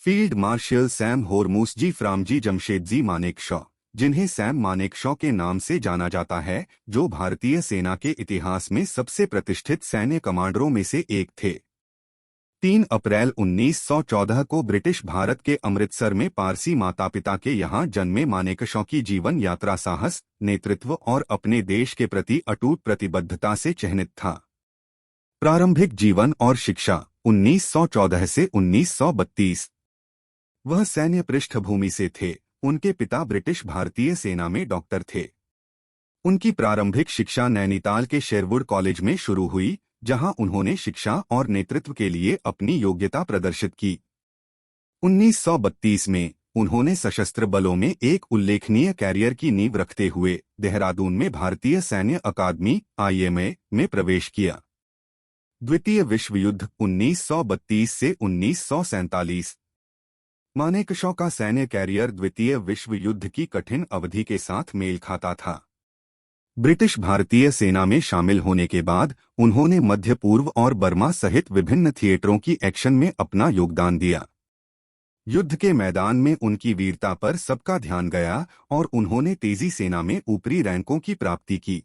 Field marshal Sam Hormusji Framji Jamshedji Manekshaw, जिन्हें Sam Manekshaw के नाम से जाना जाता है, जो भारतीय सेना के इतिहास में सबसे प्रतिष्ठित सैन्य कमांडरों में से एक थे। 3 अप्रैल 1914 को ब्रिटिश भारत के अमृतसर में पारसी माता पिता के यहाँ जन्मे मानेकशॉ की जीवन यात्रा साहस, नेतृत्व और अपने देश के प्रति अटूट प्रतिबद्धता से चिह्नित था। प्रारंभिक जीवन और शिक्षा 1914 से 1932। वह सैन्य पृष्ठभूमि से थे। उनके पिता ब्रिटिश भारतीय सेना में डॉक्टर थे। उनकी प्रारंभिक शिक्षा नैनीताल के शेरवुड कॉलेज में शुरू हुई, जहां उन्होंने शिक्षा और नेतृत्व के लिए अपनी योग्यता प्रदर्शित की। 1932 में उन्होंने सशस्त्र बलों में एक उल्लेखनीय कैरियर की नींव रखते हुए देहरादून में भारतीय सैन्य अकादमी (IMA) में प्रवेश किया। द्वितीय विश्व युद्ध 1932 से 1947। मानेकशॉ का सैन्य कैरियर द्वितीय विश्व युद्ध की कठिन अवधि के साथ मेल खाता था। ब्रिटिश भारतीय सेना में शामिल होने के बाद उन्होंने मध्य पूर्व और बर्मा सहित विभिन्न थिएटरों की एक्शन में अपना योगदान दिया। युद्ध के मैदान में उनकी वीरता पर सबका ध्यान गया और उन्होंने तेजी सेना में ऊपरी रैंकों की प्राप्ति की।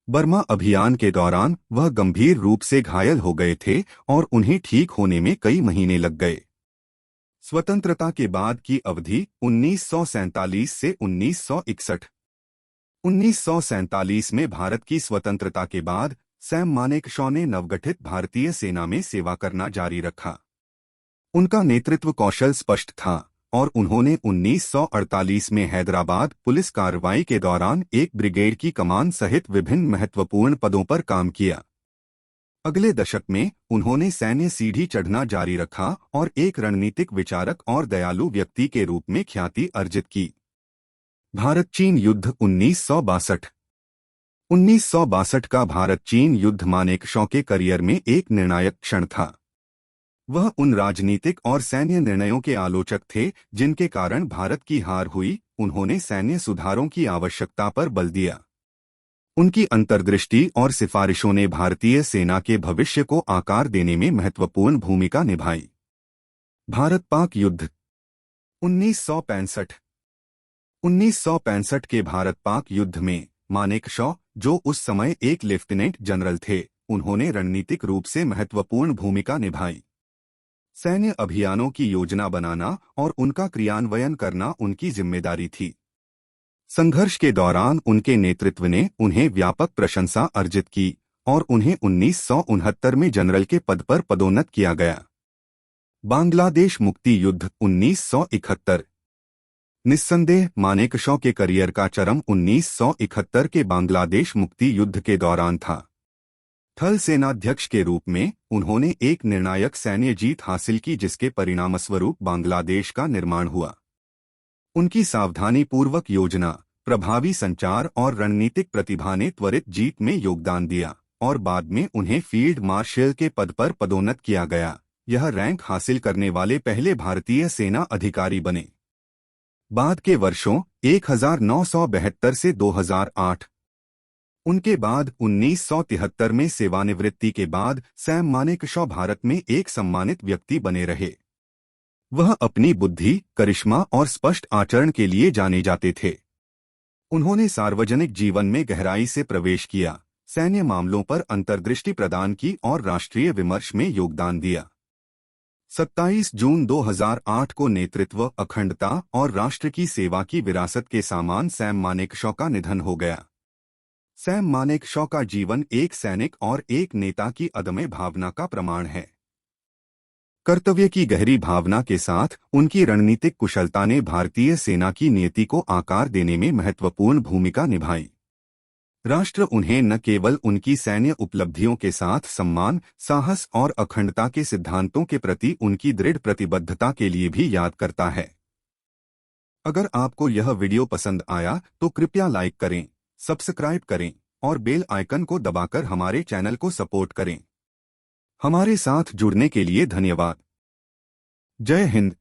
बर्मा अभियान के दौरान वह गंभीर रूप से घायल हो गए थे और उन्हें ठीक होने में कई महीने लग गए। स्वतंत्रता के बाद की अवधि 1947 से 1961। 1947 में भारत की स्वतंत्रता के बाद सैम मानेकशॉ ने नवगठित भारतीय सेना में सेवा करना जारी रखा। उनका नेतृत्व कौशल स्पष्ट था और उन्होंने 1948 में हैदराबाद पुलिस कार्रवाई के दौरान एक ब्रिगेड की कमान सहित विभिन्न महत्वपूर्ण पदों पर काम किया। अगले दशक में उन्होंने सैन्य सीढ़ी चढ़ना जारी रखा और एक रणनीतिक विचारक और दयालु व्यक्ति के रूप में ख्याति अर्जित की। भारत चीन युद्ध 1962। 1962 का भारत चीन युद्ध मानेकशॉ के करियर में एक निर्णायक क्षण था। वह उन राजनीतिक और सैन्य निर्णयों के आलोचक थे जिनके कारण भारत की हार हुई। उन्होंने सैन्य सुधारों की आवश्यकता पर बल दिया। उनकी अंतर्दृष्टि और सिफारिशों ने भारतीय सेना के भविष्य को आकार देने में महत्वपूर्ण भूमिका निभाई। भारत-पाक युद्ध 1965। 1965 के भारत-पाक युद्ध में मानेकशॉ, जो उस समय एक लेफ्टिनेंट जनरल थे, उन्होंने रणनीतिक रूप से महत्वपूर्ण भूमिका निभाई। सैन्य अभियानों की योजना बनाना और उनका क्रियान्वयन करना उनकी जिम्मेदारी थी। संघर्ष के दौरान उनके नेतृत्व ने उन्हें व्यापक प्रशंसा अर्जित की और उन्हें 1969 में जनरल के पद पर पदोन्नत किया गया। बांग्लादेश मुक्ति युद्ध 1971। निस्संदेह मानेकशॉ के करियर का चरम 1971 के बांग्लादेश मुक्ति युद्ध के दौरान था। थल सेनाध्यक्ष के रूप में उन्होंने एक निर्णायक सैन्य जीत हासिल की जिसके परिणामस्वरूप बांग्लादेश का निर्माण हुआ। उनकी सावधानीपूर्वक योजना, प्रभावी संचार और रणनीतिक प्रतिभा ने त्वरित जीत में योगदान दिया और बाद में उन्हें फील्ड मार्शल के पद पर पदोन्नत किया गया। यह रैंक हासिल करने वाले पहले भारतीय सेना अधिकारी बने। बाद के वर्षों 1972 से 2008। उनके बाद 1973 में सेवानिवृत्ति के बाद सैम मानेकशॉ भारत में एक सम्मानित व्यक्ति बने रहे। वह अपनी बुद्धि, करिश्मा और स्पष्ट आचरण के लिए जाने जाते थे। उन्होंने सार्वजनिक जीवन में गहराई से प्रवेश किया, सैन्य मामलों पर अंतर्दृष्टि प्रदान की और राष्ट्रीय विमर्श में योगदान दिया। 27 जून 2008 को नेतृत्व, अखंडता और राष्ट्र की सेवा की विरासत के सामान सैम मानेकशॉ का निधन हो गया। सैम मानेकशॉ का जीवन एक सैनिक और एक नेता की अदम्य भावना का प्रमाण है। कर्तव्य की गहरी भावना के साथ उनकी रणनीतिक कुशलता ने भारतीय सेना की नीति को आकार देने में महत्वपूर्ण भूमिका निभाई। राष्ट्र उन्हें न केवल उनकी सैन्य उपलब्धियों के साथ सम्मान, साहस और अखंडता के सिद्धांतों के प्रति उनकी दृढ़ प्रतिबद्धता के लिए भी याद करता है। अगर आपको यह वीडियो पसंद आया तो कृपया लाइक करें, सब्सक्राइब करें और बेल आइकन को दबाकर हमारे चैनल को सपोर्ट करें। हमारे साथ जुड़ने के लिए धन्यवाद। जय हिंद।